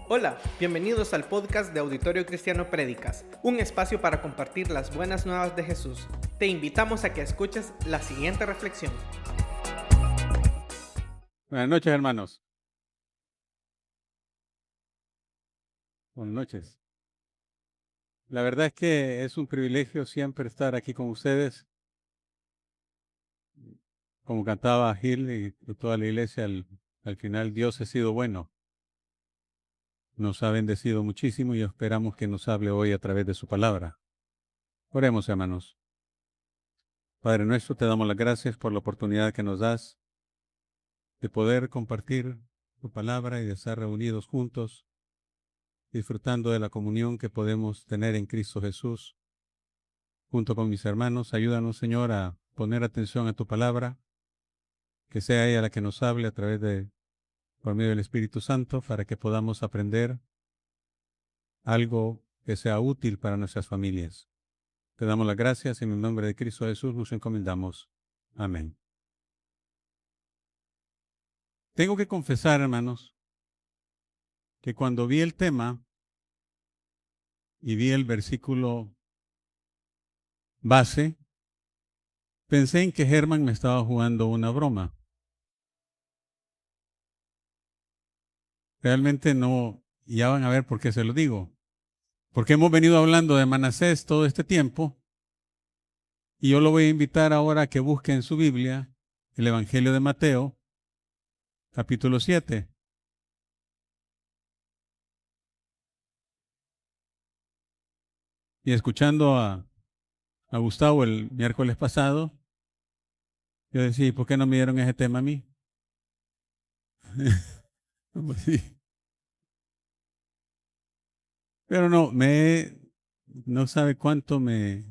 Hola, bienvenidos al podcast de Auditorio Cristiano Prédicas, un espacio para compartir las buenas nuevas de Jesús. Te invitamos a que escuches la siguiente reflexión. Buenas noches, hermanos. Buenas noches. La verdad es que es un privilegio siempre estar aquí con ustedes. Como cantaba Gil y toda la iglesia, al final Dios ha sido bueno. Nos ha bendecido muchísimo y esperamos que nos hable hoy a través de su palabra. Oremos, hermanos. Padre nuestro, te damos las gracias por la oportunidad que nos das de poder compartir tu palabra y de estar reunidos juntos, disfrutando de la comunión que podemos tener en Cristo Jesús. Junto con mis hermanos, ayúdanos, Señor, a poner atención a tu palabra, que sea ella la que nos hable por medio del Espíritu Santo, para que podamos aprender algo que sea útil para nuestras familias. Te damos las gracias, en el nombre de Cristo Jesús nos encomendamos. Amén. Tengo que confesar, hermanos, que cuando vi el tema y vi el versículo base, pensé en que Germán me estaba jugando una broma. Realmente no, ya van a ver por qué se lo digo. Porque hemos venido hablando de Manasés todo este tiempo, y yo lo voy a invitar ahora a que busque en su Biblia el Evangelio de Mateo, capítulo 7. Y escuchando a Gustavo el miércoles pasado, yo decía, ¿por qué no me dieron ese tema a mí? Pues sí. Pero no, no sabe cuánto me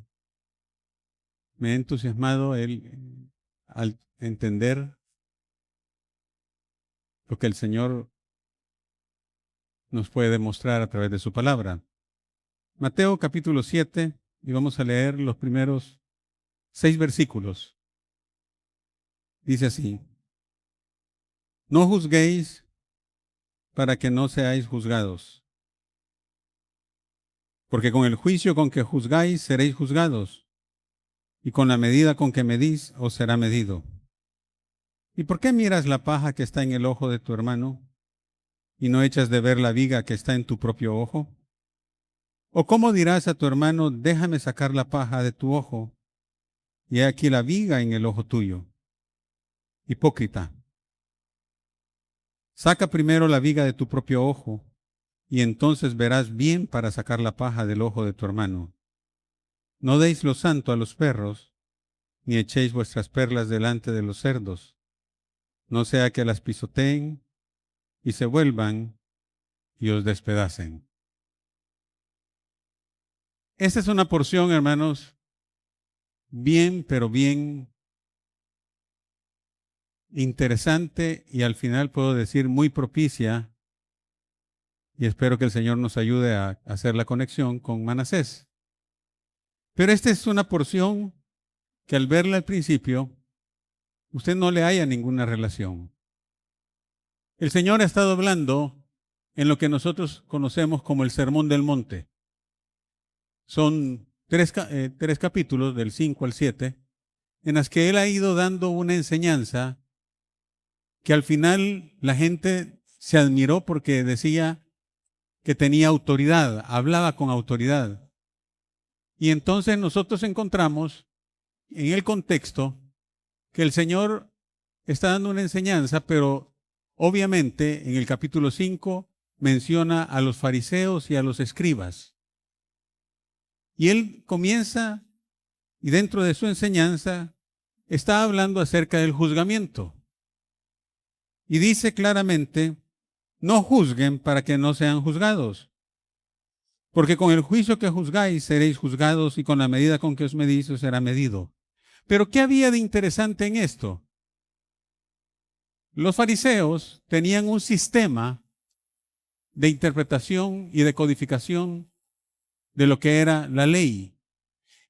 he entusiasmado al entender lo que el Señor nos puede demostrar a través de su palabra. Mateo capítulo 7, y vamos a leer los primeros 6 versículos. Dice así: No juzguéis para que no seáis juzgados, porque con el juicio con que juzgáis seréis juzgados, y con la medida con que medís os será medido. ¿Y por qué miras la paja que está en el ojo de tu hermano, y no echas de ver la viga que está en tu propio ojo? ¿O cómo dirás a tu hermano, déjame sacar la paja de tu ojo, y he aquí la viga en el ojo tuyo? Hipócrita, saca primero la viga de tu propio ojo, y entonces verás bien para sacar la paja del ojo de tu hermano. No deis lo santo a los perros, ni echéis vuestras perlas delante de los cerdos, no sea que las pisoteen y se vuelvan y os despedacen. Esta es una porción, hermanos, bien, pero bien interesante, y al final puedo decir muy propicia, y espero que el Señor nos ayude a hacer la conexión con Manasés. Pero esta es una porción que al verla al principio, usted no le haya ninguna relación. El Señor ha estado hablando en lo que nosotros conocemos como el Sermón del Monte. Son tres capítulos, del 5 al 7, en las que Él ha ido dando una enseñanza que al final la gente se admiró porque decía que tenía autoridad, hablaba con autoridad. Y entonces nosotros encontramos en el contexto que el Señor está dando una enseñanza, pero obviamente en el capítulo 5 menciona a los fariseos y a los escribas. Y Él comienza, y dentro de su enseñanza está hablando acerca del juzgamiento. Y dice claramente, no juzguen para que no sean juzgados. Porque con el juicio que juzgáis seréis juzgados, y con la medida con que os medís os será medido. Pero ¿qué había de interesante en esto? Los fariseos tenían un sistema de interpretación y de codificación de lo que era la ley.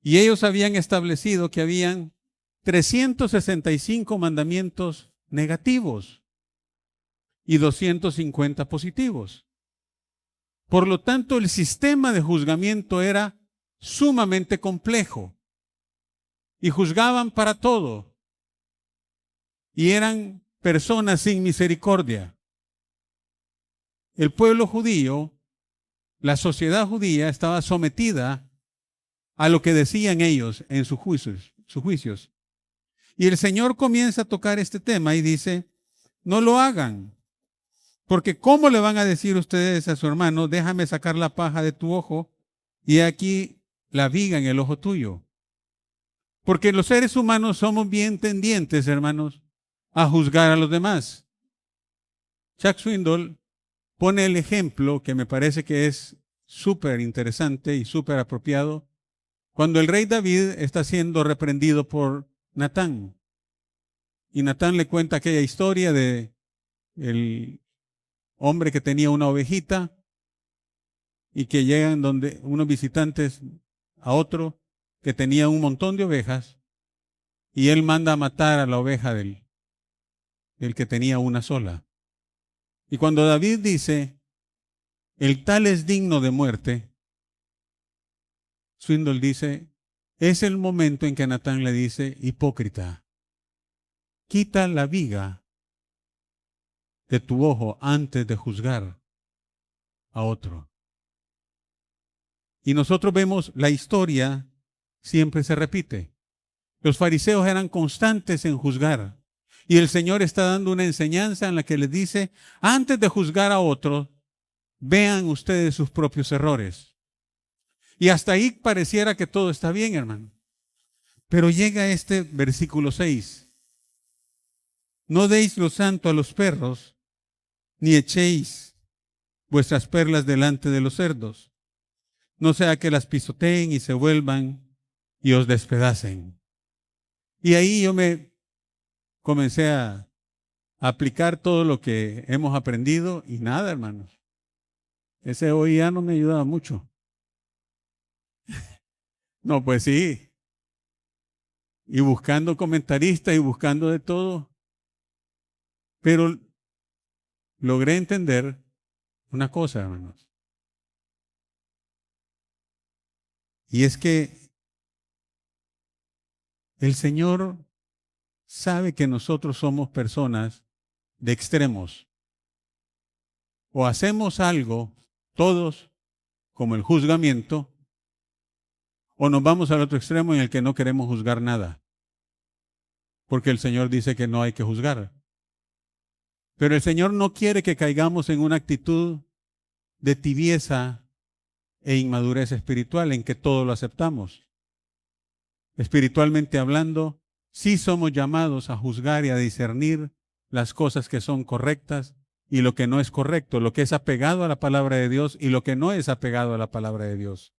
Y ellos habían establecido que habían 365 mandamientos negativos y 250 positivos. Por lo tanto, el sistema de juzgamiento era sumamente complejo y juzgaban para todo y eran personas sin misericordia. El pueblo judío, la sociedad judía estaba sometida a lo que decían ellos en sus juicios. Y el Señor comienza a tocar este tema y dice, no lo hagan, porque ¿cómo le van a decir ustedes a su hermano, déjame sacar la paja de tu ojo y aquí la viga en el ojo tuyo? Porque los seres humanos somos bien tendientes, hermanos, a juzgar a los demás. Chuck Swindoll pone el ejemplo que me parece que es súper interesante y súper apropiado cuando el rey David está siendo reprendido por Natán. Y Natán le cuenta aquella historia de el hombre que tenía una ovejita y que llegan donde unos visitantes a otro que tenía un montón de ovejas y él manda a matar a la oveja del que tenía una sola. Y cuando David dice, el tal es digno de muerte, Swindoll dice, es el momento en que Natán le dice, hipócrita, quita la viga de tu ojo antes de juzgar a otro. Y nosotros vemos la historia siempre se repite. Los fariseos eran constantes en juzgar. Y el Señor está dando una enseñanza en la que les dice, antes de juzgar a otro, vean ustedes sus propios errores. Y hasta ahí pareciera que todo está bien, hermano. Pero llega este versículo 6. No deis lo santo a los perros, ni echéis vuestras perlas delante de los cerdos, no sea que las pisoteen y se vuelvan y os despedacen. Y ahí yo me comencé a aplicar todo lo que hemos aprendido y nada, hermanos. Ese hoy ya no me ayudaba mucho. No, pues sí. Y buscando comentaristas y buscando de todo. Pero logré entender una cosa, hermanos. Y es que el Señor sabe que nosotros somos personas de extremos. O hacemos algo, todos, como el juzgamiento, o nos vamos al otro extremo en el que no queremos juzgar nada. Porque el Señor dice que no hay que juzgar. Pero el Señor no quiere que caigamos en una actitud de tibieza e inmadurez espiritual en que todo lo aceptamos. Espiritualmente hablando, sí somos llamados a juzgar y a discernir las cosas que son correctas y lo que no es correcto, lo que es apegado a la palabra de Dios y lo que no es apegado a la palabra de Dios.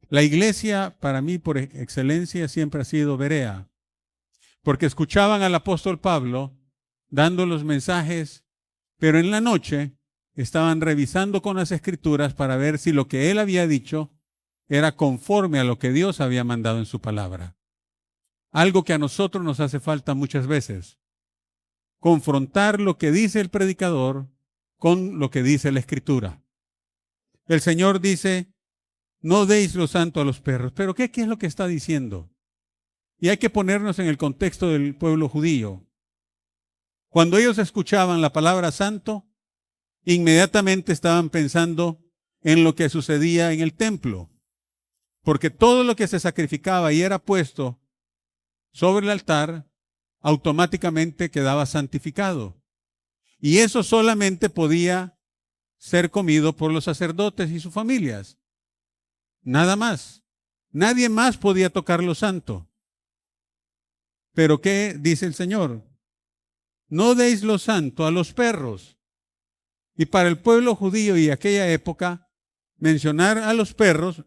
La iglesia, para mí, por excelencia, siempre ha sido Berea, porque escuchaban al apóstol Pablo dando los mensajes, pero en la noche estaban revisando con las Escrituras para ver si lo que él había dicho era conforme a lo que Dios había mandado en su palabra. Algo que a nosotros nos hace falta muchas veces. Confrontar lo que dice el predicador con lo que dice la Escritura. El Señor dice, no deis lo santo a los perros. ¿Pero qué es lo que está diciendo? Y hay que ponernos en el contexto del pueblo judío. Cuando ellos escuchaban la palabra santo, inmediatamente estaban pensando en lo que sucedía en el templo. Porque todo lo que se sacrificaba y era puesto sobre el altar, automáticamente quedaba santificado. Y eso solamente podía ser comido por los sacerdotes y sus familias. Nada más. Nadie más podía tocar lo santo. Pero ¿qué dice el Señor? No deis lo santo a los perros. Y para el pueblo judío y aquella época, mencionar a los perros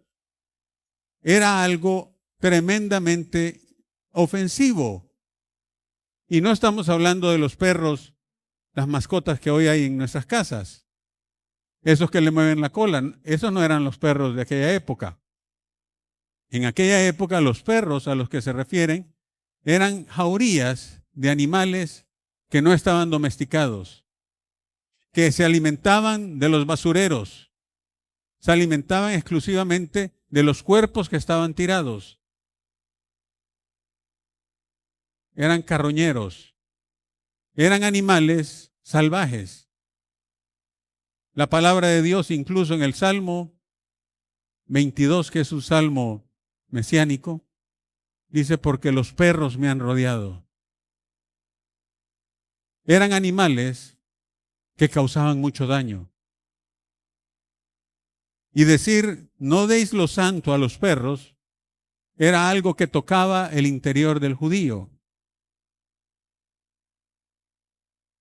era algo tremendamente ofensivo. Y no estamos hablando de los perros, las mascotas que hoy hay en nuestras casas. Esos que le mueven la cola, esos no eran los perros de aquella época. En aquella época los perros a los que se refieren eran jaurías de animales que no estaban domesticados, que se alimentaban de los basureros, se alimentaban exclusivamente de los cuerpos que estaban tirados. Eran carroñeros, eran animales salvajes. La palabra de Dios, incluso en el Salmo 22, que es un salmo mesiánico, dice, porque los perros me han rodeado. Eran animales que causaban mucho daño. Y decir, no deis lo santo a los perros, era algo que tocaba el interior del judío.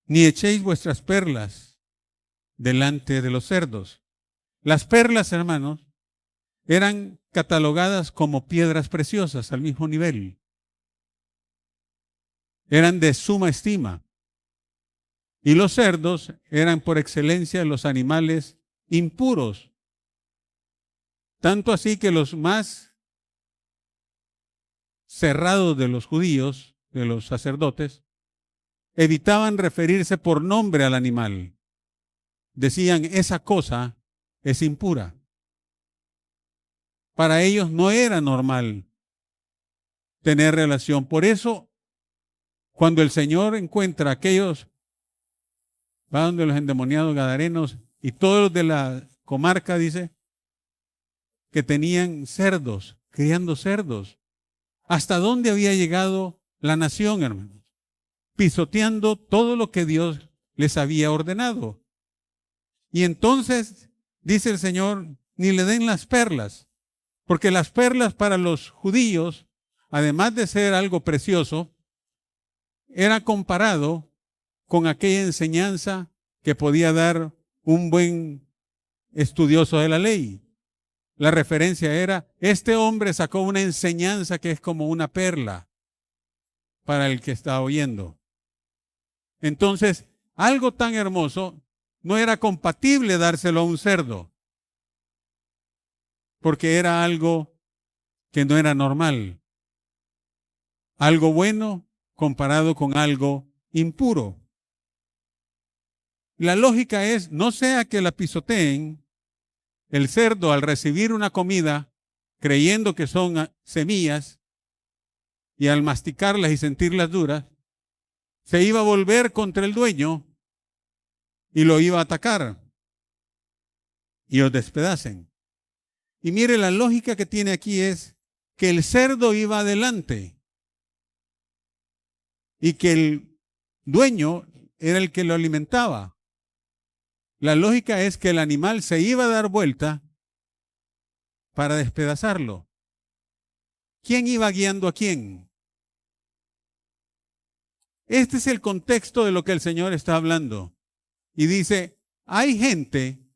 Ni echéis vuestras perlas delante de los cerdos. Las perlas, hermanos, eran catalogadas como piedras preciosas al mismo nivel. Eran de suma estima. Y los cerdos eran por excelencia los animales impuros. Tanto así que los más cerrados de los judíos, de los sacerdotes, evitaban referirse por nombre al animal. Decían, esa cosa es impura. Para ellos no era normal tener relación. Por eso, cuando el Señor encuentra a aquellos, va donde los endemoniados gadarenos y todos los de la comarca, dice, que tenían cerdos, criando cerdos. ¿Hasta dónde había llegado la nación, hermanos? Pisoteando todo lo que Dios les había ordenado. Y entonces, dice el Señor, ni le den las perlas, porque las perlas para los judíos, además de ser algo precioso, era comparado con aquella enseñanza que podía dar un buen estudioso de la ley. La referencia era, este hombre sacó una enseñanza que es como una perla para el que está oyendo. Entonces, algo tan hermoso no era compatible dárselo a un cerdo, porque era algo que no era normal. Algo bueno comparado con algo impuro. La lógica es, no sea que la pisoteen. El cerdo, al recibir una comida, creyendo que son semillas, y al masticarlas y sentirlas duras, se iba a volver contra el dueño y lo iba a atacar y los despedacen. Y mire, la lógica que tiene aquí es que el cerdo iba adelante y que el dueño era el que lo alimentaba. La lógica es que el animal se iba a dar vuelta para despedazarlo. ¿Quién iba guiando a quién? Este es el contexto de lo que el Señor está hablando. Y dice, hay gente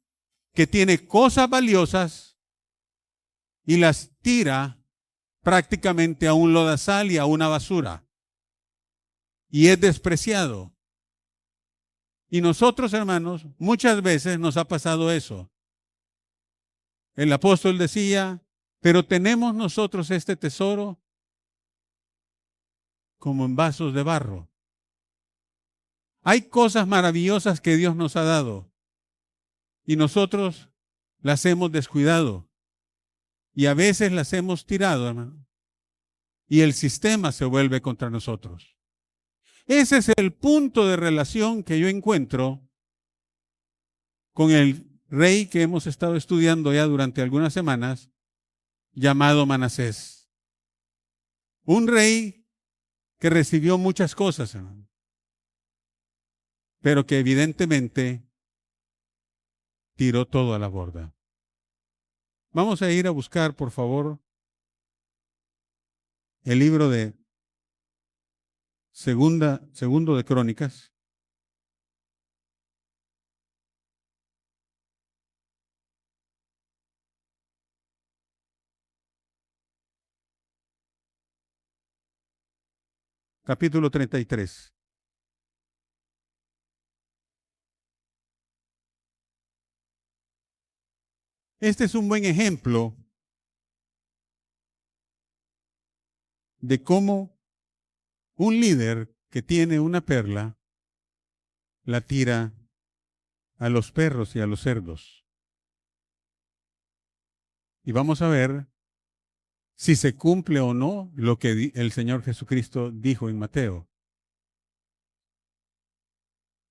que tiene cosas valiosas y las tira prácticamente a un lodazal y a una basura. Y es despreciado. Y nosotros, hermanos, muchas veces nos ha pasado eso. El apóstol decía, pero tenemos nosotros este tesoro como en vasos de barro. Hay cosas maravillosas que Dios nos ha dado y nosotros las hemos descuidado y a veces las hemos tirado, hermano, y el sistema se vuelve contra nosotros. Ese es el punto de relación que yo encuentro con el rey que hemos estado estudiando ya durante algunas semanas, llamado Manasés. Un rey que recibió muchas cosas, hermano, pero que evidentemente tiró todo a la borda. Vamos a ir a buscar, por favor, el libro de segundo de Crónicas. Capítulo 33. Este es un buen ejemplo de cómo un líder que tiene una perla la tira a los perros y a los cerdos. Y vamos a ver si se cumple o no lo que el Señor Jesucristo dijo en Mateo.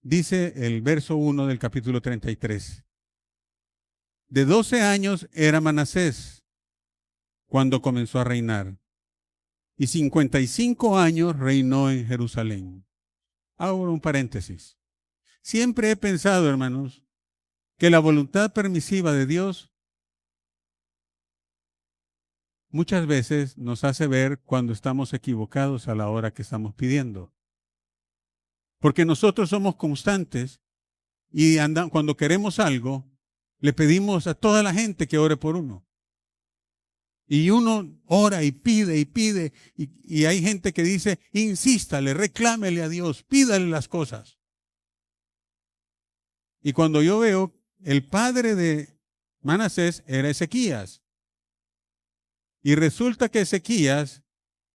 Dice el verso 1 del capítulo 33. De 12 años era Manasés cuando comenzó a reinar, y 55 años reinó en Jerusalén. Ahora un paréntesis. Siempre he pensado, hermanos, que la voluntad permisiva de Dios muchas veces nos hace ver cuando estamos equivocados a la hora que estamos pidiendo. Porque nosotros somos constantes y cuando queremos algo, le pedimos a toda la gente que ore por uno. Y uno ora y pide, y hay gente que dice, insístale, reclámele a Dios, pídale las cosas. Y cuando yo veo, el padre de Manasés era Ezequías. Y resulta que Ezequías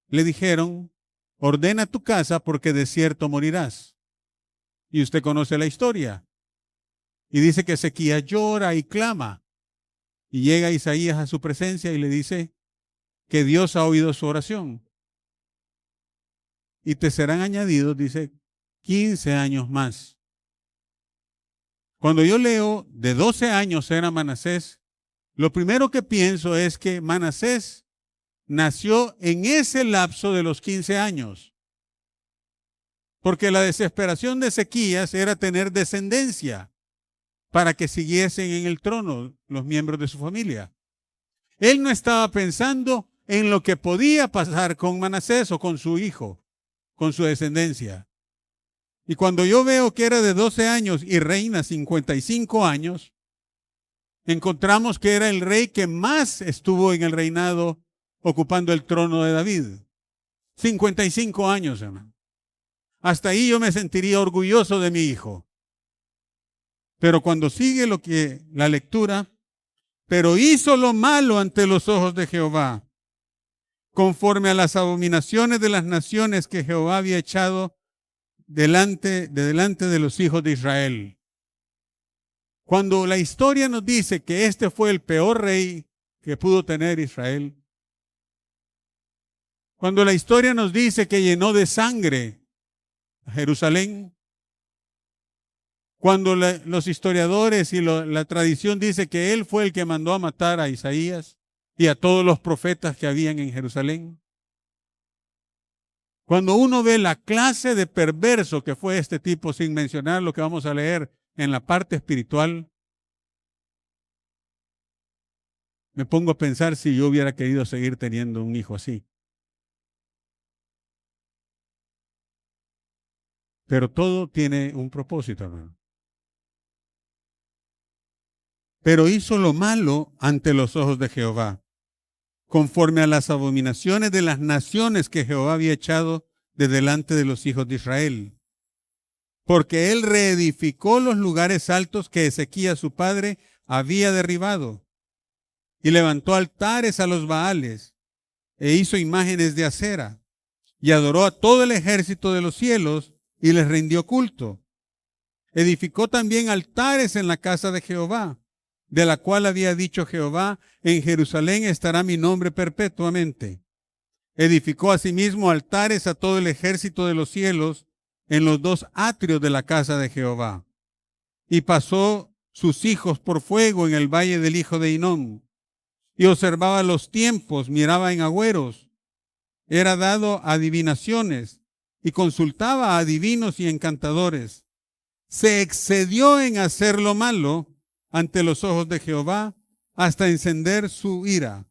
le dijeron, ordena tu casa porque de cierto morirás. Y usted conoce la historia. Y dice que Ezequías llora y clama. Y llega Isaías a su presencia y le dice que Dios ha oído su oración. Y te serán añadidos, dice, 15 años más. Cuando yo leo de 12 años era Manasés, lo primero que pienso es que Manasés nació en ese lapso de los 15 años. Porque la desesperación de Ezequías era tener descendencia para que siguiesen en el trono los miembros de su familia. Él no estaba pensando en lo que podía pasar con Manasés o con su hijo, con su descendencia. Y cuando yo veo que era de 12 años y reina 55 años, encontramos que era el rey que más estuvo en el reinado ocupando el trono de David. 55 años, hermano. Hasta ahí yo me sentiría orgulloso de mi hijo. Pero cuando sigue la lectura, pero hizo lo malo ante los ojos de Jehová, conforme a las abominaciones de las naciones que Jehová había echado delante de los hijos de Israel. Cuando la historia nos dice que este fue el peor rey que pudo tener Israel, cuando la historia nos dice que llenó de sangre a Jerusalén, cuando los historiadores y la tradición dice que él fue el que mandó a matar a Isaías y a todos los profetas que habían en Jerusalén, cuando uno ve la clase de perverso que fue este tipo, sin mencionar lo que vamos a leer en la parte espiritual, me pongo a pensar si yo hubiera querido seguir teniendo un hijo así. Pero todo tiene un propósito, hermano. Pero hizo lo malo ante los ojos de Jehová, conforme a las abominaciones de las naciones que Jehová había echado de delante de los hijos de Israel. Porque él reedificó los lugares altos que Ezequías su padre había derribado, y levantó altares a los Baales, e hizo imágenes de acera, y adoró a todo el ejército de los cielos, y les rindió culto. Edificó también altares en la casa de Jehová, de la cual había dicho Jehová, en Jerusalén estará mi nombre perpetuamente. Edificó asimismo altares a todo el ejército de los cielos en los dos atrios de la casa de Jehová. Y pasó sus hijos por fuego en el valle del hijo de Hinón. Y observaba los tiempos, miraba en agüeros. Era dado a adivinaciones y consultaba a adivinos y encantadores. Se excedió en hacer lo malo ante los ojos de Jehová hasta encender su ira.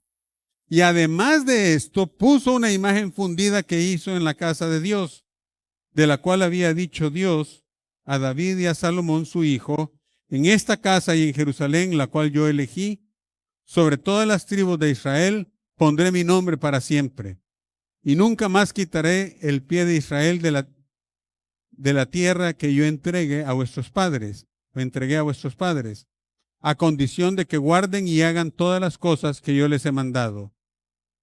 Y además de esto, puso una imagen fundida que hizo en la casa de Dios, de la cual había dicho Dios a David y a Salomón su hijo, en esta casa y en Jerusalén, la cual yo elegí, sobre todas las tribus de Israel, pondré mi nombre para siempre. Y nunca más quitaré el pie de Israel de la tierra que yo entregué a vuestros padres, a condición de que guarden y hagan todas las cosas que yo les he mandado,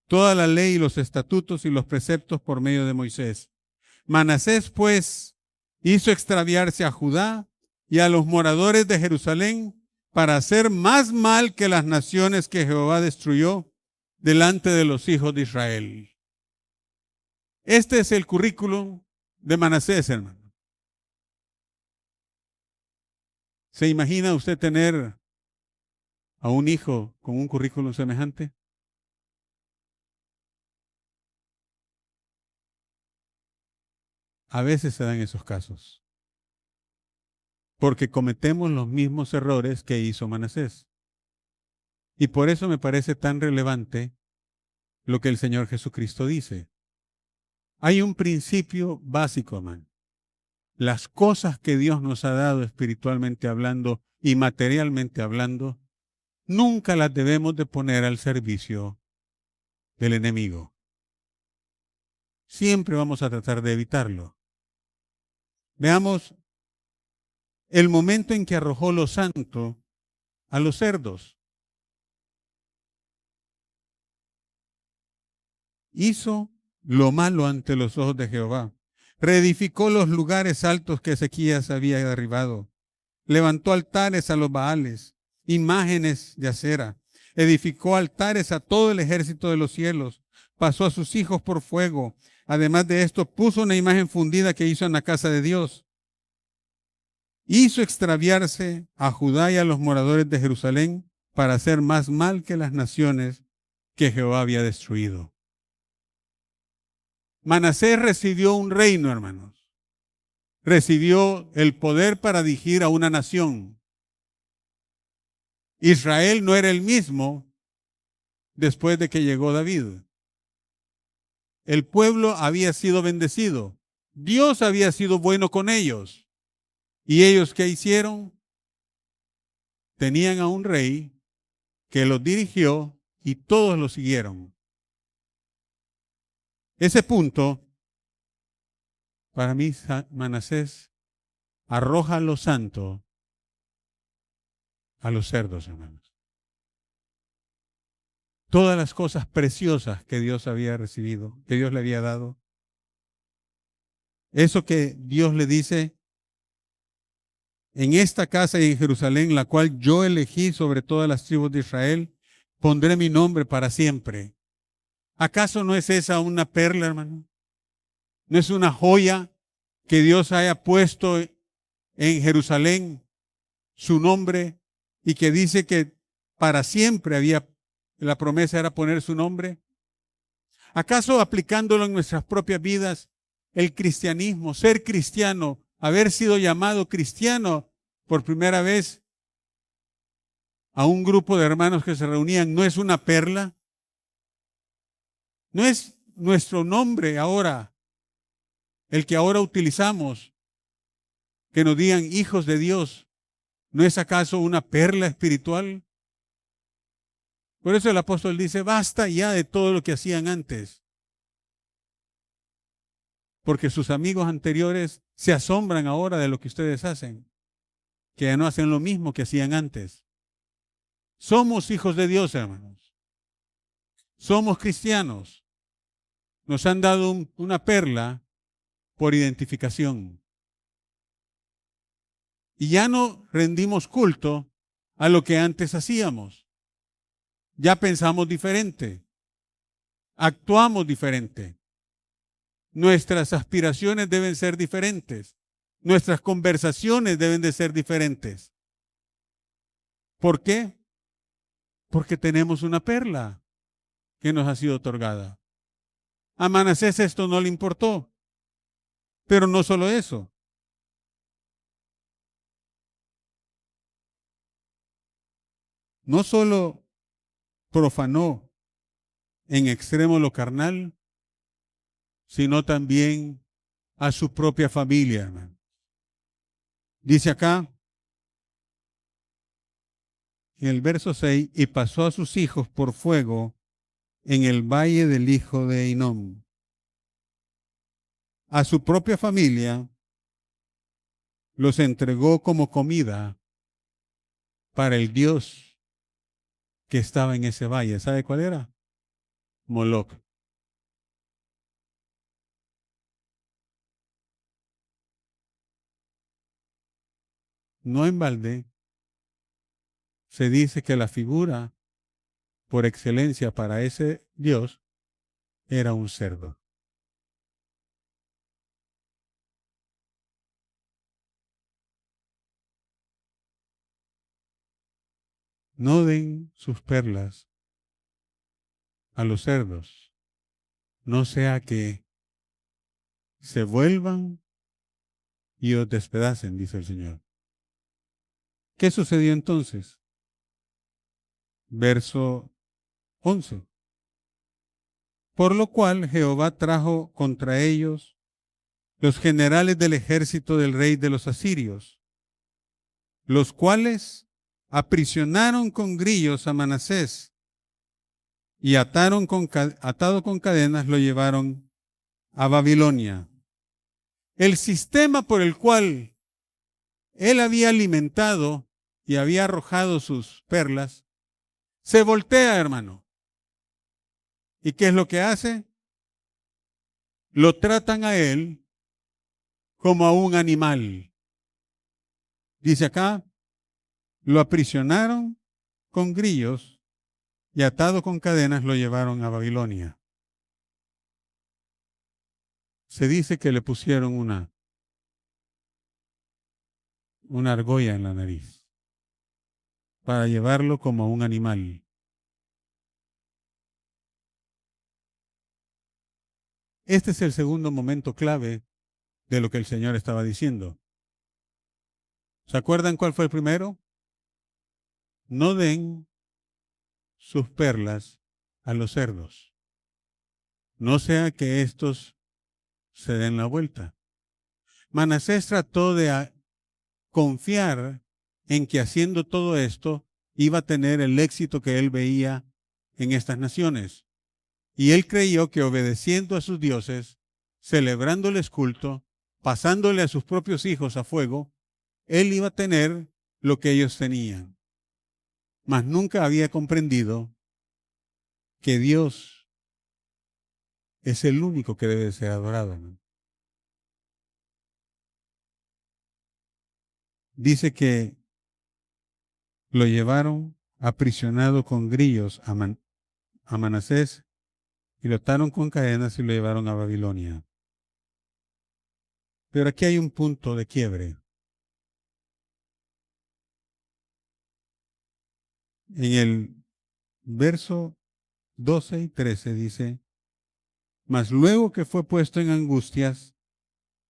toda la ley y los estatutos y los preceptos por medio de Moisés. Manasés, pues, hizo extraviarse a Judá y a los moradores de Jerusalén para hacer más mal que las naciones que Jehová destruyó delante de los hijos de Israel. Este es el currículum de Manasés, hermano. ¿Se imagina usted tener a un hijo con un currículum semejante? A veces se dan esos casos, porque cometemos los mismos errores que hizo Manasés. Y por eso me parece tan relevante lo que el Señor Jesucristo dice. Hay un principio básico, hermano. Las cosas que Dios nos ha dado espiritualmente hablando y materialmente hablando, nunca las debemos de poner al servicio del enemigo. Siempre vamos a tratar de evitarlo. Veamos el momento en que arrojó lo santo a los cerdos. Hizo lo malo ante los ojos de Jehová. Reedificó los lugares altos que Ezequías había derribado. Levantó altares a los Baales, imágenes de acera. Edificó altares a todo el ejército de los cielos. Pasó a sus hijos por fuego. Además de esto, puso una imagen fundida que hizo en la casa de Dios. Hizo extraviarse a Judá y a los moradores de Jerusalén para hacer más mal que las naciones que Jehová había destruido. Manasés recibió un reino, hermanos. Recibió el poder para dirigir a una nación. Israel no era el mismo después de que llegó David. El pueblo había sido bendecido. Dios había sido bueno con ellos. ¿Y ellos qué hicieron? Tenían a un rey que los dirigió y todos lo siguieron. Ese punto, para mí, Manasés arroja lo santo a los cerdos, hermanos. Todas las cosas preciosas que Dios había recibido, que Dios le había dado. Eso que Dios le dice, en esta casa y en Jerusalén, la cual yo elegí sobre todas las tribus de Israel, pondré mi nombre para siempre. ¿Acaso no es esa una perla, hermano? ¿No es una joya que Dios haya puesto en Jerusalén su nombre y que dice que para siempre la promesa era poner su nombre? ¿Acaso aplicándolo en nuestras propias vidas, el cristianismo, ser cristiano, haber sido llamado cristiano por primera vez a un grupo de hermanos que se reunían, no es una perla? ¿No es nuestro nombre ahora, el que ahora utilizamos, que nos digan hijos de Dios? ¿No es acaso una perla espiritual? Por eso el apóstol dice, basta ya de todo lo que hacían antes. Porque sus amigos anteriores se asombran ahora de lo que ustedes hacen, que ya no hacen lo mismo que hacían antes. Somos hijos de Dios, hermanos. Somos cristianos. Nos han dado una perla por identificación. Y ya no rendimos culto a lo que antes hacíamos. Ya pensamos diferente. Actuamos diferente. Nuestras aspiraciones deben ser diferentes. Nuestras conversaciones deben de ser diferentes. ¿Por qué? Porque tenemos una perla que nos ha sido otorgada. A Manasés esto no le importó. Pero no solo eso. No solo profanó en extremo lo carnal, sino también a su propia familia, hermano. Dice acá, en el verso 6, y pasó a sus hijos por fuego en el valle del hijo de Hinnom. A su propia familia los entregó como comida para el dios que estaba en ese valle. ¿Sabe cuál era? Moloc. No en balde, se dice que la figura por excelencia para ese Dios era un cerdo. No den sus perlas a los cerdos, no sea que se vuelvan y os despedacen, dice el Señor. ¿Qué sucedió entonces? Verso 11. Por lo cual Jehová trajo contra ellos los generales del ejército del rey de los asirios, los cuales aprisionaron con grillos a Manasés y atado con cadenas lo llevaron a Babilonia. El sistema por el cual él había alimentado y había arrojado sus perlas se voltea, hermano. ¿Y qué es lo que hace? Lo tratan a él como a un animal. Dice acá, lo aprisionaron con grillos y atado con cadenas lo llevaron a Babilonia. Se dice que le pusieron una argolla en la nariz para llevarlo como a un animal. Este es el segundo momento clave de lo que el Señor estaba diciendo. ¿Se acuerdan cuál fue el primero? No den sus perlas a los cerdos, no sea que estos se den la vuelta. Manasés trató de confiar en que haciendo todo esto iba a tener el éxito que él veía en estas naciones. Y él creyó que obedeciendo a sus dioses, celebrándoles culto, pasándole a sus propios hijos a fuego, él iba a tener lo que ellos tenían. Mas nunca había comprendido que Dios es el único que debe ser adorado, ¿no? Dice que lo llevaron aprisionado con grillos a Manasés y lo ataron con cadenas y lo llevaron a Babilonia. Pero aquí hay un punto de quiebre. En el verso 12 y 13 dice, mas luego que fue puesto en angustias,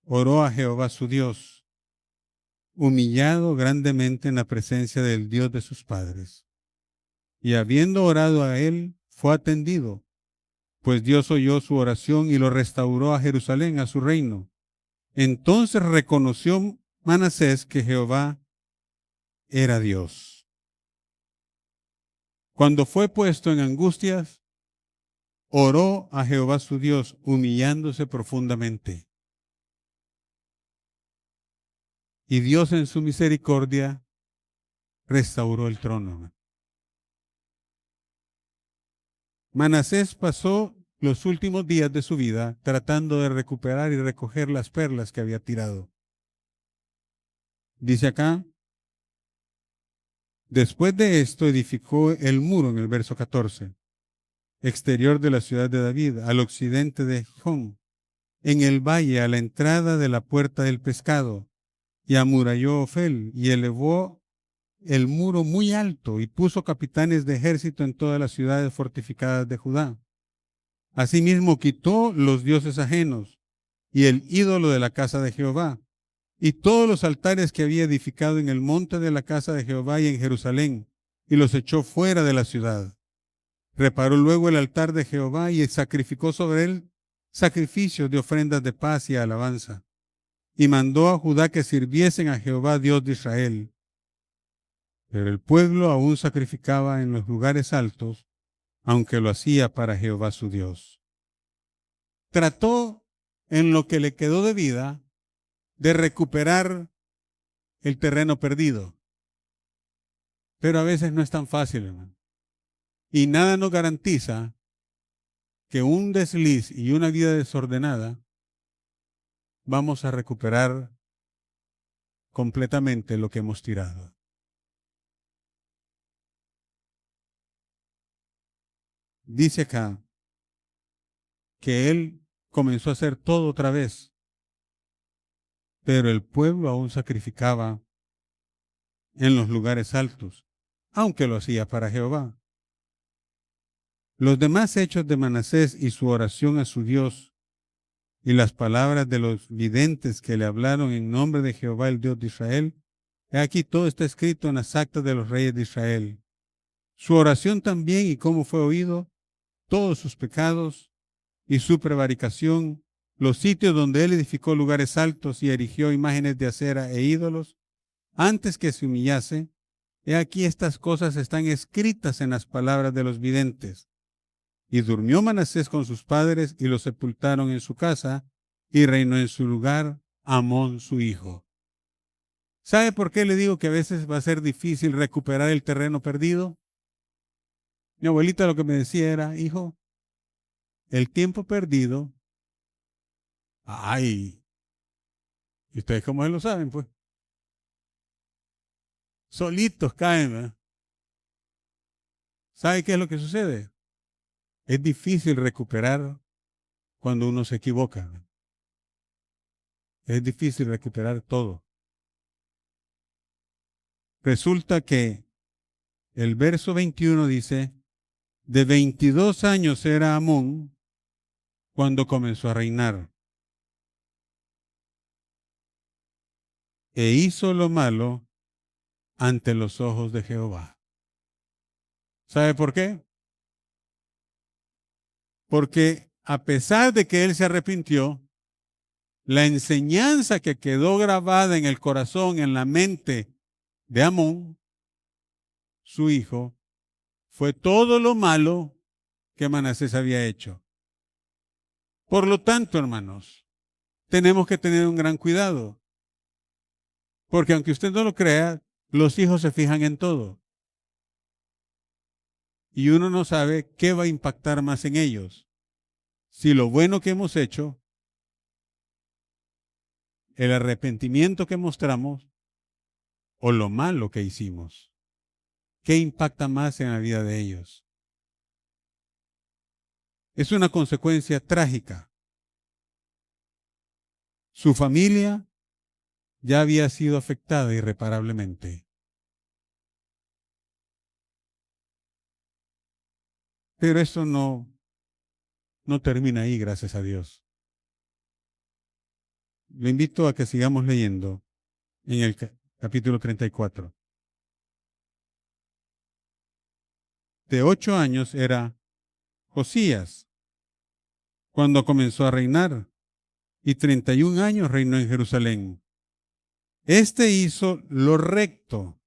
oró a Jehová su Dios, humillado grandemente en la presencia del Dios de sus padres. Y habiendo orado a él, fue atendido, pues Dios oyó su oración y lo restauró a Jerusalén, a su reino. Entonces reconoció Manasés que Jehová era Dios. Cuando fue puesto en angustias, oró a Jehová su Dios, humillándose profundamente. Y Dios en su misericordia restauró el trono. Manasés pasó los últimos días de su vida tratando de recuperar y recoger las perlas que había tirado. Dice acá, después de esto edificó el muro en el verso 14, exterior de la ciudad de David, al occidente de Gijón, en el valle a la entrada de la puerta del pescado, y amuralló Ofel y elevó el muro muy alto y puso capitanes de ejército en todas las ciudades fortificadas de Judá. Asimismo quitó los dioses ajenos y el ídolo de la casa de Jehová y todos los altares que había edificado en el monte de la casa de Jehová y en Jerusalén, y los echó fuera de la ciudad. Reparó luego el altar de Jehová y sacrificó sobre él sacrificios de ofrendas de paz y alabanza. Y mandó a Judá que sirviesen a Jehová Dios de Israel. Pero el pueblo aún sacrificaba en los lugares altos, aunque lo hacía para Jehová su Dios. Trató, en lo que le quedó de vida, de recuperar el terreno perdido. Pero a veces no es tan fácil, hermano. Y nada nos garantiza que un desliz y una vida desordenada vamos a recuperar completamente lo que hemos tirado. dice acá que él comenzó a hacer todo otra vez, pero el pueblo aún sacrificaba en los lugares altos, aunque lo hacía para Jehová. Los demás hechos de Manasés y su oración a su Dios y las palabras de los videntes que le hablaron en nombre de Jehová, el Dios de Israel, aquí todo está escrito en las actas de los reyes de Israel. Su oración también y cómo fue oído, todos sus pecados y su prevaricación, los sitios donde él edificó lugares altos y erigió imágenes de acera e ídolos, antes que se humillase, he aquí estas cosas están escritas en las palabras de los videntes. Y durmió Manasés con sus padres y lo sepultaron en su casa y reinó en su lugar Amón su hijo. ¿Sabe por qué le digo que a veces va a ser difícil recuperar el terreno perdido? Mi abuelita lo que me decía era, hijo, el tiempo perdido, ay, y ustedes como lo saben, pues, solitos caen, ¿verdad? ¿Sabe qué es lo que sucede? Es difícil recuperar cuando uno se equivoca. Es difícil recuperar todo. Resulta que el verso 21 dice, de 22 años era Amón cuando comenzó a reinar. E hizo lo malo ante los ojos de Jehová. ¿Sabe por qué? Porque a pesar de que él se arrepintió, la enseñanza que quedó grabada en el corazón, en la mente de Amón, su hijo, fue todo lo malo que Manasés había hecho. Por lo tanto, hermanos, tenemos que tener un gran cuidado. Porque aunque usted no lo crea, los hijos se fijan en todo. Y uno no sabe qué va a impactar más en ellos. Si lo bueno que hemos hecho, el arrepentimiento que mostramos, o lo malo que hicimos. ¿Qué impacta más en la vida de ellos? Es una consecuencia trágica. Su familia ya había sido afectada irreparablemente. Pero eso no termina ahí, gracias a Dios. Le invito a que sigamos leyendo en el capítulo 34. De 8 años era Josías cuando comenzó a reinar, y 31 años reinó en Jerusalén. Este hizo lo recto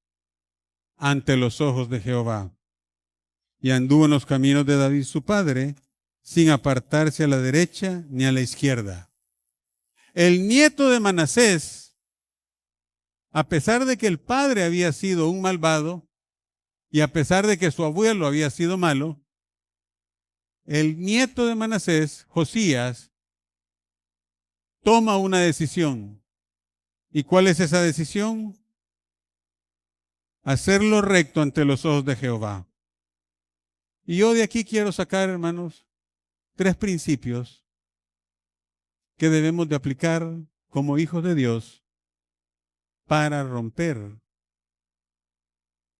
ante los ojos de Jehová, y anduvo en los caminos de David su padre, sin apartarse a la derecha ni a la izquierda. El nieto de Manasés, a pesar de que el padre había sido un malvado, y a pesar de que su abuelo había sido malo, el nieto de Manasés, Josías, toma una decisión. ¿Y cuál es esa decisión? Hacer lo recto ante los ojos de Jehová. Y yo de aquí quiero sacar, hermanos, 3 principios que debemos de aplicar como hijos de Dios para romper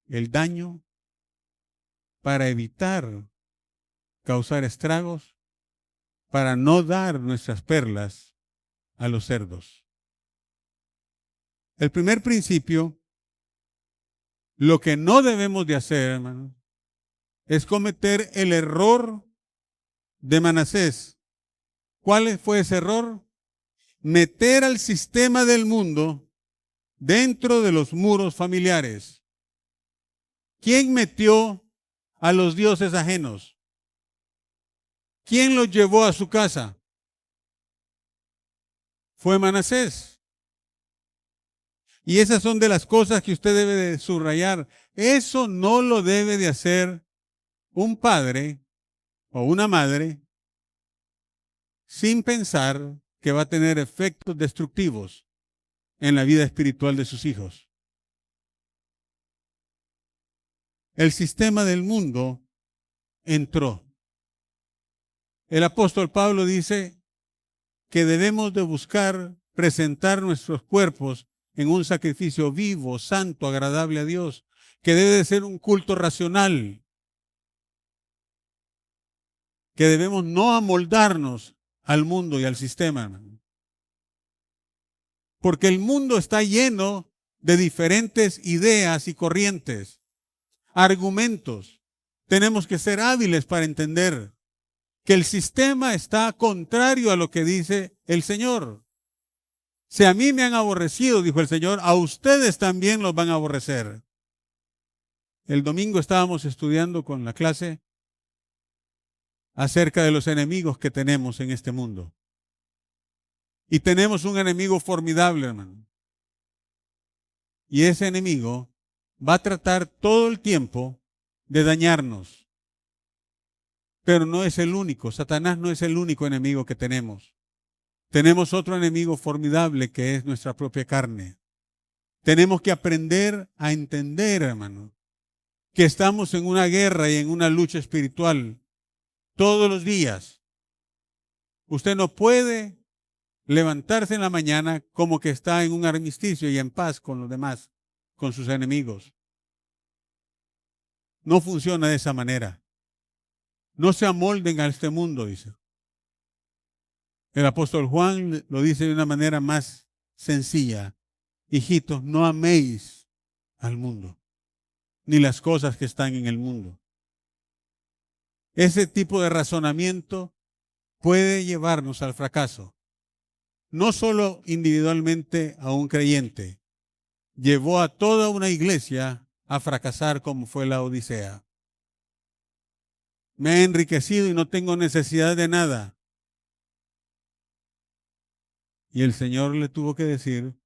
el daño, para evitar causar estragos, para no dar nuestras perlas a los cerdos. El primer principio, lo que no debemos de hacer, hermanos, es cometer el error de Manasés. ¿Cuál fue ese error? Meter al sistema del mundo dentro de los muros familiares. ¿Quién metió a los dioses ajenos? ¿Quién los llevó a su casa? Fue Manasés. Y esas son de las cosas que usted debe de subrayar. Eso no lo debe de hacer un padre o una madre sin pensar que va a tener efectos destructivos en la vida espiritual de sus hijos. El sistema del mundo entró El apóstol Pablo dice que debemos de buscar presentar nuestros cuerpos en un sacrificio vivo, santo, agradable a Dios, que debe de ser un culto racional, que debemos no amoldarnos al mundo y al sistema, hermano. Porque el mundo está lleno de diferentes ideas y corrientes, argumentos. Tenemos que ser hábiles para entender que el sistema está contrario a lo que dice el Señor. Si a mí me han aborrecido, dijo el Señor, a ustedes también los van a aborrecer. El domingo estábamos estudiando con la clase acerca de los enemigos que tenemos en este mundo. Y tenemos un enemigo formidable, hermano. Y ese enemigo va a tratar todo el tiempo de dañarnos. Pero no es el único. Satanás no es el único enemigo que tenemos. Tenemos otro enemigo formidable que es nuestra propia carne. Tenemos que aprender a entender, hermano, que estamos en una guerra y en una lucha espiritual todos los días. Usted no puede levantarse en la mañana como que está en un armisticio y en paz con los demás, con sus enemigos. No funciona de esa manera. No se amolden a este mundo, dice. El apóstol Juan lo dice de una manera más sencilla. Hijitos, no améis al mundo, ni las cosas que están en el mundo. Ese tipo de razonamiento puede llevarnos al fracaso. No solo individualmente a un creyente, llevó a toda una iglesia a fracasar como fue la Odisea. Me he enriquecido y no tengo necesidad de nada. Y el Señor le tuvo que decir,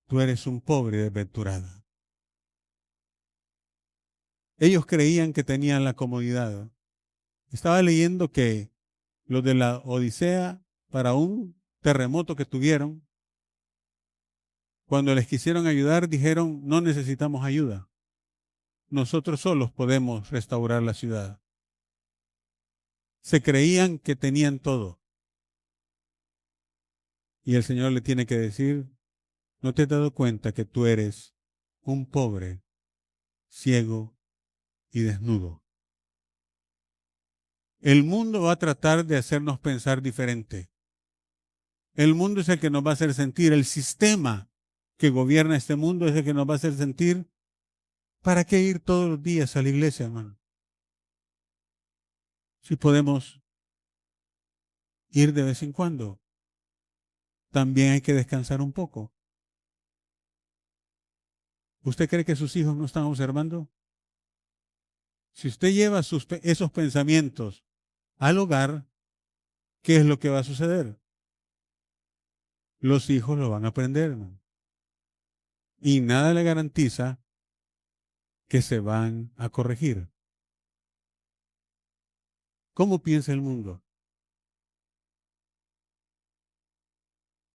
tú eres un pobre y desventurado. Ellos creían que tenían la comodidad. Estaba leyendo que los de la Odisea, para un terremoto que tuvieron, cuando les quisieron ayudar, dijeron, no necesitamos ayuda. Nosotros solos podemos restaurar la ciudad. Se creían que tenían todo. Y el Señor le tiene que decir, ¿no te has dado cuenta que tú eres un pobre, ciego y desnudo? El mundo va a tratar de hacernos pensar diferente. El mundo es el que nos va a hacer sentir, el sistema que gobierna este mundo es el que nos va a hacer sentir, ¿para qué ir todos los días a la iglesia, hermano? Si podemos ir de vez en cuando. También hay que descansar un poco. ¿Usted cree que sus hijos no están observando? Si usted lleva esos pensamientos al hogar, ¿qué es lo que va a suceder? Los hijos lo van a aprender, hermano. Y nada le garantiza que se van a corregir. ¿Cómo piensa el mundo?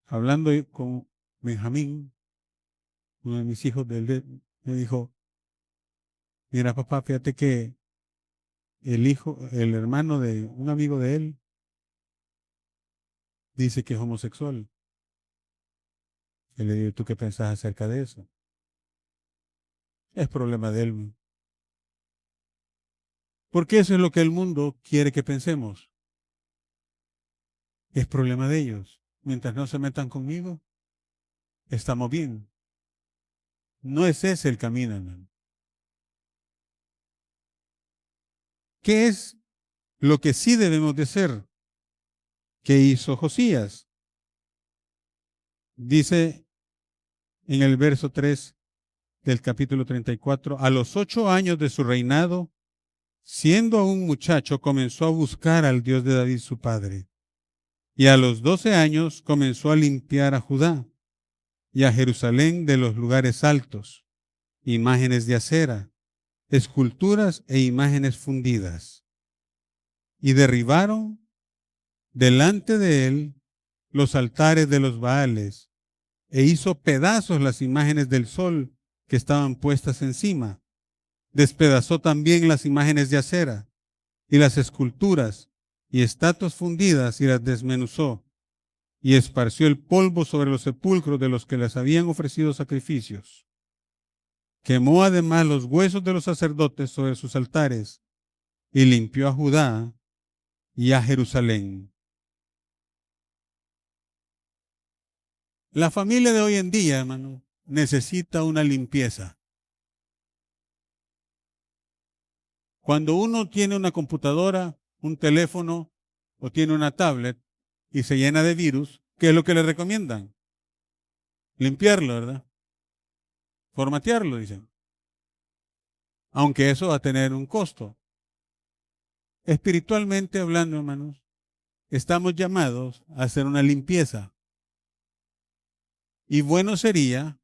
Hablando con Benjamín, uno de mis hijos, me dijo, mira papá, fíjate que el hermano de un amigo de él, dice que es homosexual. Y le digo, ¿tú qué pensás acerca de eso? Es problema de él. Porque eso es lo que el mundo quiere que pensemos. Es problema de ellos. Mientras no se metan conmigo, estamos bien. No es ese el camino, hermano. ¿Qué es lo que sí debemos de hacer? ¿Qué hizo Josías? Dice en el verso 3 del capítulo 34, a los 8 años de su reinado, siendo aún muchacho, comenzó a buscar al Dios de David su padre. Y a los 12 años comenzó a limpiar a Judá y a Jerusalén de los lugares altos, imágenes de acera, esculturas e imágenes fundidas. Y derribaron delante de él los altares de los Baales, e hizo pedazos las imágenes del sol que estaban puestas encima. Despedazó también las imágenes de acera y las esculturas, y estatuas fundidas y las desmenuzó, y esparció el polvo sobre los sepulcros de los que les habían ofrecido sacrificios. Quemó además los huesos de los sacerdotes sobre sus altares y limpió a Judá y a Jerusalén. La familia de hoy en día, hermano, necesita una limpieza. Cuando uno tiene una computadora, un teléfono o tiene una tablet y se llena de virus, ¿qué es lo que le recomiendan? Limpiarlo, ¿verdad? Formatearlo, dicen. Aunque eso va a tener un costo. Espiritualmente hablando, hermanos, estamos llamados a hacer una limpieza. Y bueno sería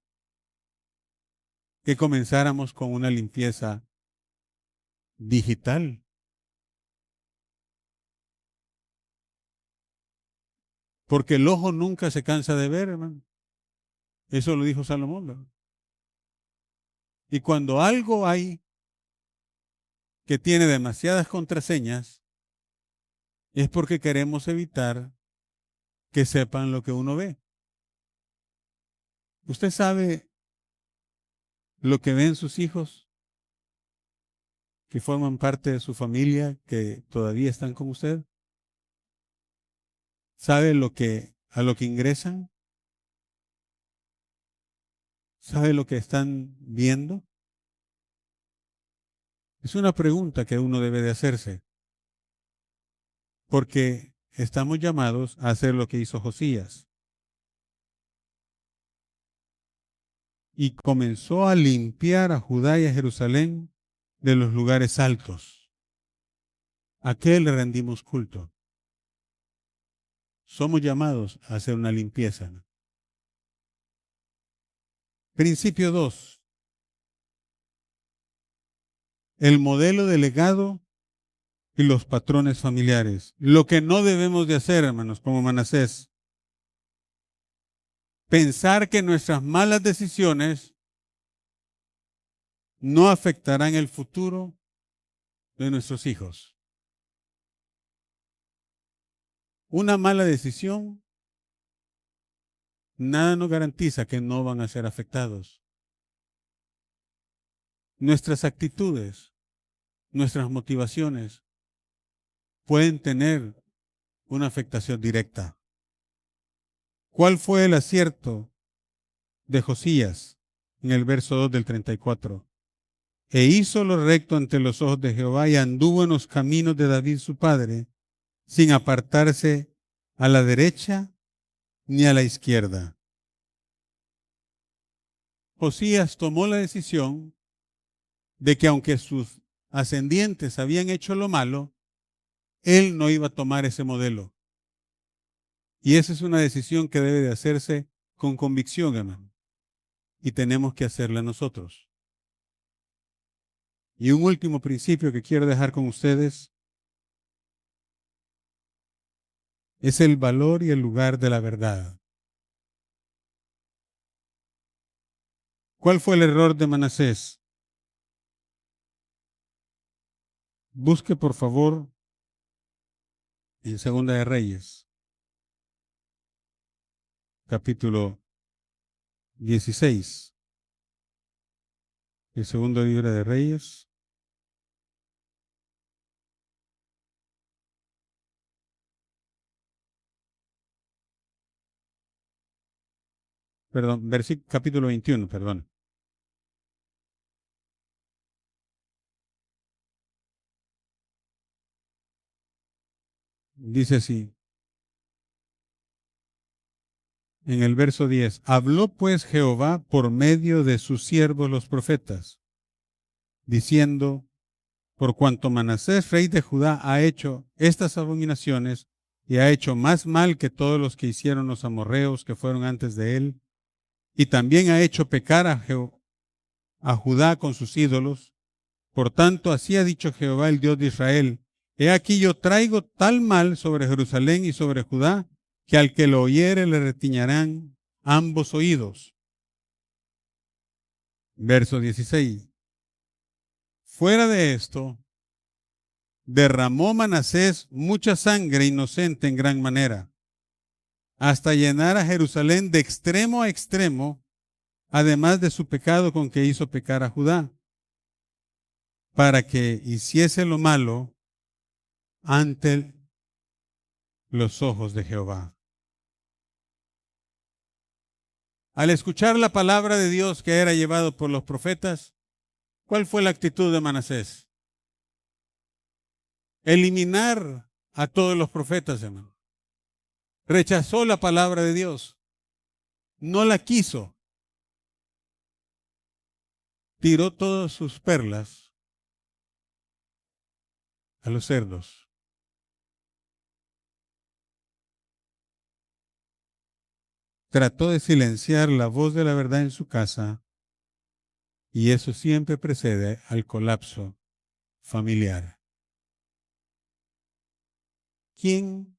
que comenzáramos con una limpieza digital. Porque el ojo nunca se cansa de ver, hermano. Eso lo dijo Salomón, ¿verdad? Y cuando algo hay que tiene demasiadas contraseñas, es porque queremos evitar que sepan lo que uno ve. ¿Usted sabe lo que ven sus hijos que forman parte de su familia, que todavía están con usted? ¿Sabe a lo que ingresan? ¿Sabe lo que están viendo? Es una pregunta que uno debe de hacerse, porque estamos llamados a hacer lo que hizo Josías. Y comenzó a limpiar a Judá y a Jerusalén de los lugares altos. ¿A qué le rendimos culto? Somos llamados a hacer una limpieza. Principio 2. El modelo de legado y los patrones familiares. Lo que no debemos de hacer, hermanos, como Manasés. Pensar que nuestras malas decisiones no afectarán el futuro de nuestros hijos. Una mala decisión, nada nos garantiza que no van a ser afectados. Nuestras actitudes, nuestras motivaciones pueden tener una afectación directa. ¿Cuál fue el acierto de Josías en el verso 2 del 34? E hizo lo recto ante los ojos de Jehová y anduvo en los caminos de David su padre, sin apartarse a la derecha ni a la izquierda. Josías tomó la decisión de que aunque sus ascendientes habían hecho lo malo, él no iba a tomar ese modelo. Y esa es una decisión que debe de hacerse con convicción, hermano. Y tenemos que hacerla nosotros. Y un último principio que quiero dejar con ustedes es el valor y el lugar de la verdad. ¿Cuál fue el error de Manasés? Busque por favor en Segunda de Reyes, capítulo 16. El segundo libro de Reyes. Perdón, capítulo 21, perdón. Dice así, en el verso 10, habló pues Jehová por medio de sus siervos los profetas, diciendo, por cuanto Manasés, rey de Judá, ha hecho estas abominaciones y ha hecho más mal que todos los que hicieron los amorreos que fueron antes de él, y también ha hecho pecar a Judá con sus ídolos. Por tanto, así ha dicho Jehová, el Dios de Israel, he aquí yo traigo tal mal sobre Jerusalén y sobre Judá, que al que lo oyere le retiñarán ambos oídos. Verso 16. Fuera de esto, derramó Manasés mucha sangre inocente en gran manera, hasta llenar a Jerusalén de extremo a extremo, además de su pecado con que hizo pecar a Judá, para que hiciese lo malo ante los ojos de Jehová. Al escuchar la palabra de Dios que era llevado por los profetas, ¿cuál fue la actitud de Manasés? Eliminar a todos los profetas, hermano. Rechazó la palabra de Dios. No la quiso. Tiró todas sus perlas a los cerdos. Trató de silenciar la voz de la verdad en su casa, y eso siempre precede al colapso familiar. ¿Quién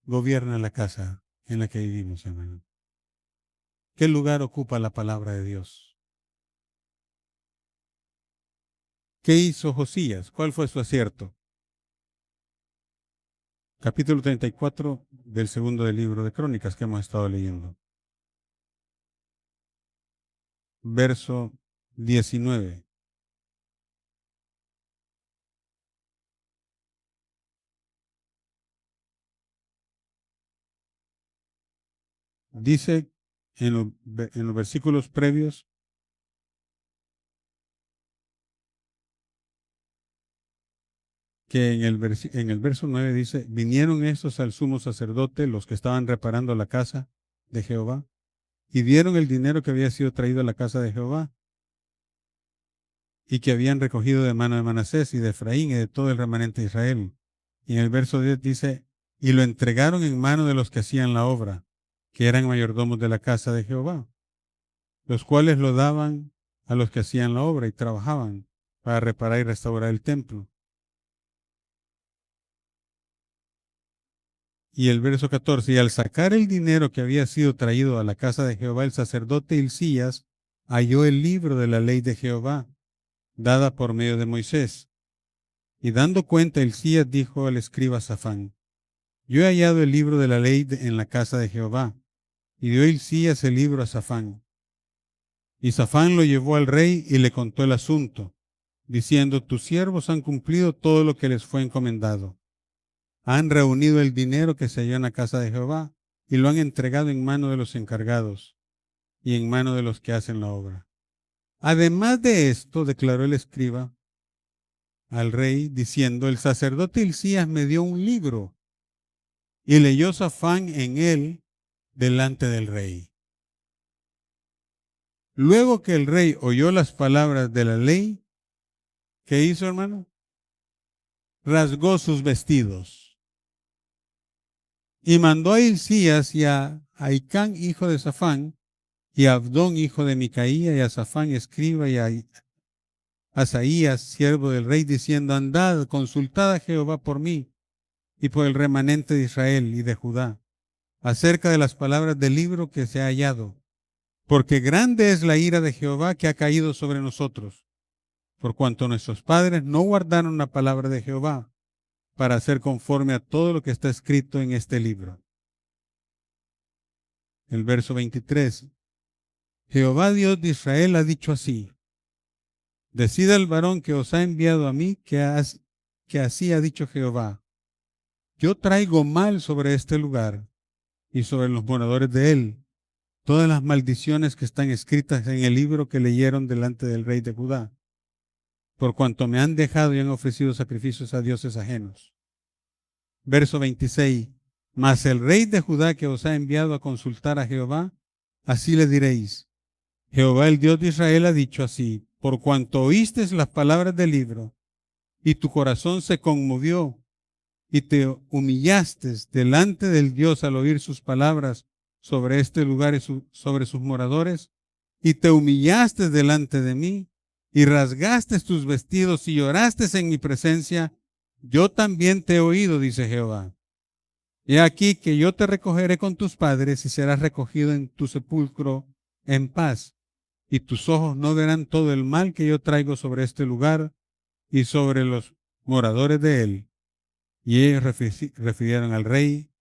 gobierna la casa en la que vivimos, hermano? ¿Qué lugar ocupa la palabra de Dios? ¿Qué hizo Josías? ¿Cuál fue su acierto? Capítulo 34 del segundo del libro de Crónicas que hemos estado leyendo. Verso 19. Dice en los versículos previos que en el verso 9 dice, vinieron estos al sumo sacerdote, los que estaban reparando la casa de Jehová, y dieron el dinero que había sido traído a la casa de Jehová, y que habían recogido de mano de Manasés y de Efraín y de todo el remanente de Israel. Y en el verso 10 dice, y lo entregaron en mano de los que hacían la obra, que eran mayordomos de la casa de Jehová, los cuales lo daban a los que hacían la obra y trabajaban para reparar y restaurar el templo. Y el verso 14, y al sacar el dinero que había sido traído a la casa de Jehová, el sacerdote Hilcías halló el libro de la ley de Jehová, dada por medio de Moisés. Y dando cuenta, Hilcías dijo al escriba Safán, yo he hallado el libro de la ley en la casa de Jehová. Y dio Hilcías el libro a Safán. Y Safán lo llevó al rey y le contó el asunto, diciendo, tus siervos han cumplido todo lo que les fue encomendado. Han reunido el dinero que se halló en la casa de Jehová y lo han entregado en mano de los encargados y en mano de los que hacen la obra. Además de esto, declaró el escriba al rey, diciendo, el sacerdote Hilcías me dio un libro, y leyó Safán en él delante del rey. Luego que el rey oyó las palabras de la ley, ¿qué hizo, hermano? Rasgó sus vestidos. Y mandó a Hilcías y a Ahicam, hijo de Safán, y a Abdón, hijo de Micaía, y a Safán, escriba, y a Asaías, siervo del rey, diciendo, andad, consultad a Jehová por mí, y por el remanente de Israel y de Judá, acerca de las palabras del libro que se ha hallado. Porque grande es la ira de Jehová que ha caído sobre nosotros, por cuanto nuestros padres no guardaron la palabra de Jehová, para hacer conforme a todo lo que está escrito en este libro. El verso 23. Jehová Dios de Israel ha dicho así, decida el varón que os ha enviado a mí, que así ha dicho Jehová, yo traigo mal sobre este lugar y sobre los moradores de él, todas las maldiciones que están escritas en el libro que leyeron delante del rey de Judá, por cuanto me han dejado y han ofrecido sacrificios a dioses ajenos. Verso 26. Mas el rey de Judá que os ha enviado a consultar a Jehová, así le diréis, Jehová el Dios de Israel ha dicho así, por cuanto oíste las palabras del libro, y tu corazón se conmovió, y te humillaste delante del Dios al oír sus palabras sobre este lugar y sobre sus moradores, y te humillaste delante de mí, y rasgaste tus vestidos y lloraste en mi presencia, yo también te he oído, dice Jehová. He aquí que yo te recogeré con tus padres y serás recogido en tu sepulcro en paz, y tus ojos no verán todo el mal que yo traigo sobre este lugar y sobre los moradores de él. Y ellos refirieron al rey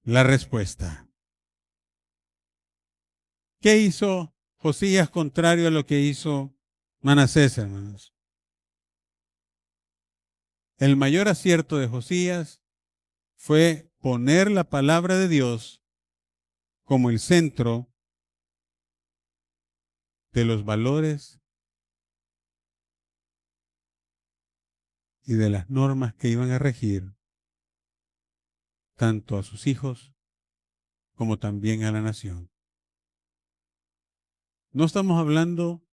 la respuesta. ¿Qué hizo Josías contrario a lo que hizo Manasés, hermanos? El mayor acierto de Josías fue poner la palabra de Dios como el centro de los valores y de las normas que iban a regir tanto a sus hijos como también a la nación. No estamos hablando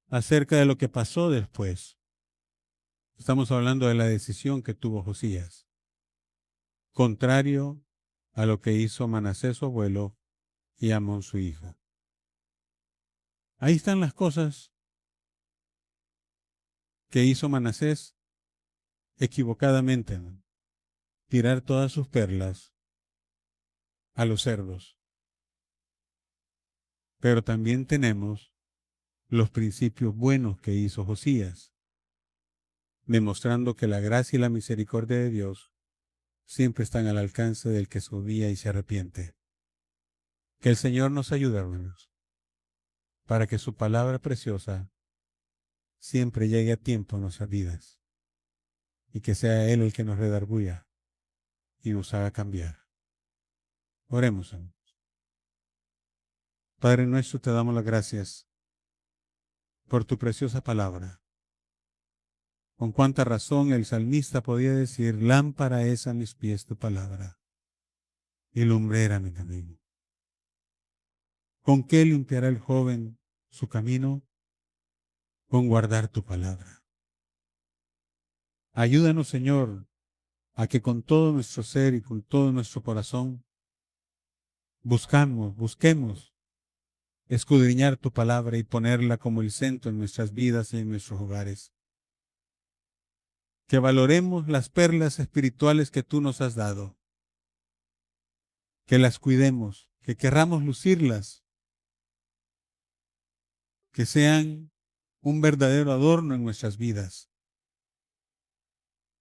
acerca de lo que pasó después. Estamos hablando de la decisión que tuvo Josías, contrario a lo que hizo Manasés su abuelo y Amón su hijo. Ahí están las cosas que hizo Manasés equivocadamente, ¿no? Tirar todas sus perlas a los cerdos. Pero también tenemos los principios buenos que hizo Josías, demostrando que la gracia y la misericordia de Dios siempre están al alcance del que se humilla y se arrepiente. Que el Señor nos ayude, hermanos, para que su palabra preciosa siempre llegue a tiempo en nuestras vidas y que sea Él el que nos redarguya y nos haga cambiar. Oremos, hermanos. Padre nuestro, te damos las gracias por tu preciosa palabra. Con cuánta razón el salmista podía decir: lámpara es a mis pies tu palabra y lumbrera mi camino. ¿Con qué limpiará el joven su camino? Con guardar tu palabra. Ayúdanos, Señor, a que con todo nuestro ser y con todo nuestro corazón busquemos escudriñar tu palabra y ponerla como el centro en nuestras vidas y en nuestros hogares. Que valoremos las perlas espirituales que tú nos has dado. Que las cuidemos, que querramos lucirlas. Que sean un verdadero adorno en nuestras vidas.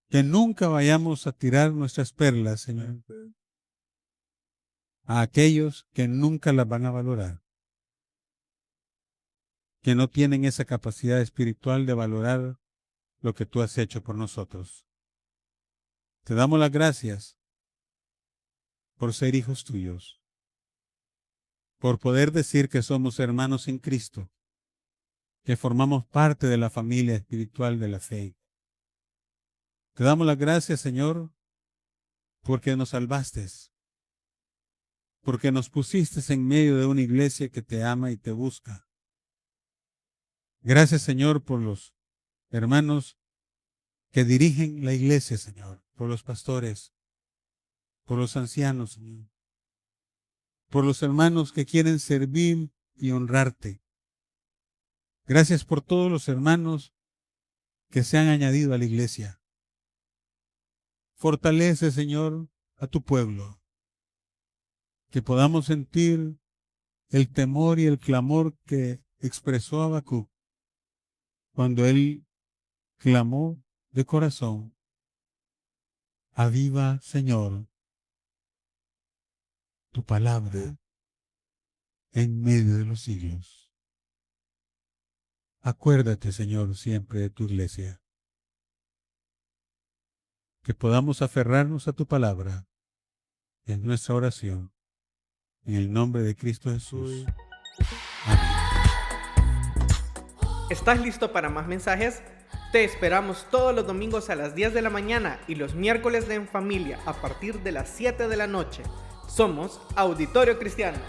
Que nunca vayamos a tirar nuestras perlas, Señor, a aquellos que nunca las van a valorar. Que no tienen esa capacidad espiritual de valorar lo que tú has hecho por nosotros. Te damos las gracias por ser hijos tuyos, por poder decir que somos hermanos en Cristo, que formamos parte de la familia espiritual de la fe. Te damos las gracias, Señor, porque nos salvaste, porque nos pusiste en medio de una iglesia que te ama y te busca. Gracias, Señor, por los hermanos que dirigen la iglesia, Señor, por los pastores, por los ancianos, Señor, por los hermanos que quieren servir y honrarte. Gracias por todos los hermanos que se han añadido a la iglesia. Fortalece, Señor, a tu pueblo, que podamos sentir el temor y el clamor que expresó Habacuc cuando él clamó de corazón: aviva, Señor, tu palabra en medio de los siglos. Acuérdate, Señor, siempre de tu iglesia. Que podamos aferrarnos a tu palabra en nuestra oración. En el nombre de Cristo Jesús. Amén. ¿Estás listo para más mensajes? Te esperamos todos los domingos a las 10 de la mañana y los miércoles de En Familia a partir de las 7 de la noche. Somos Auditorio Cristiano.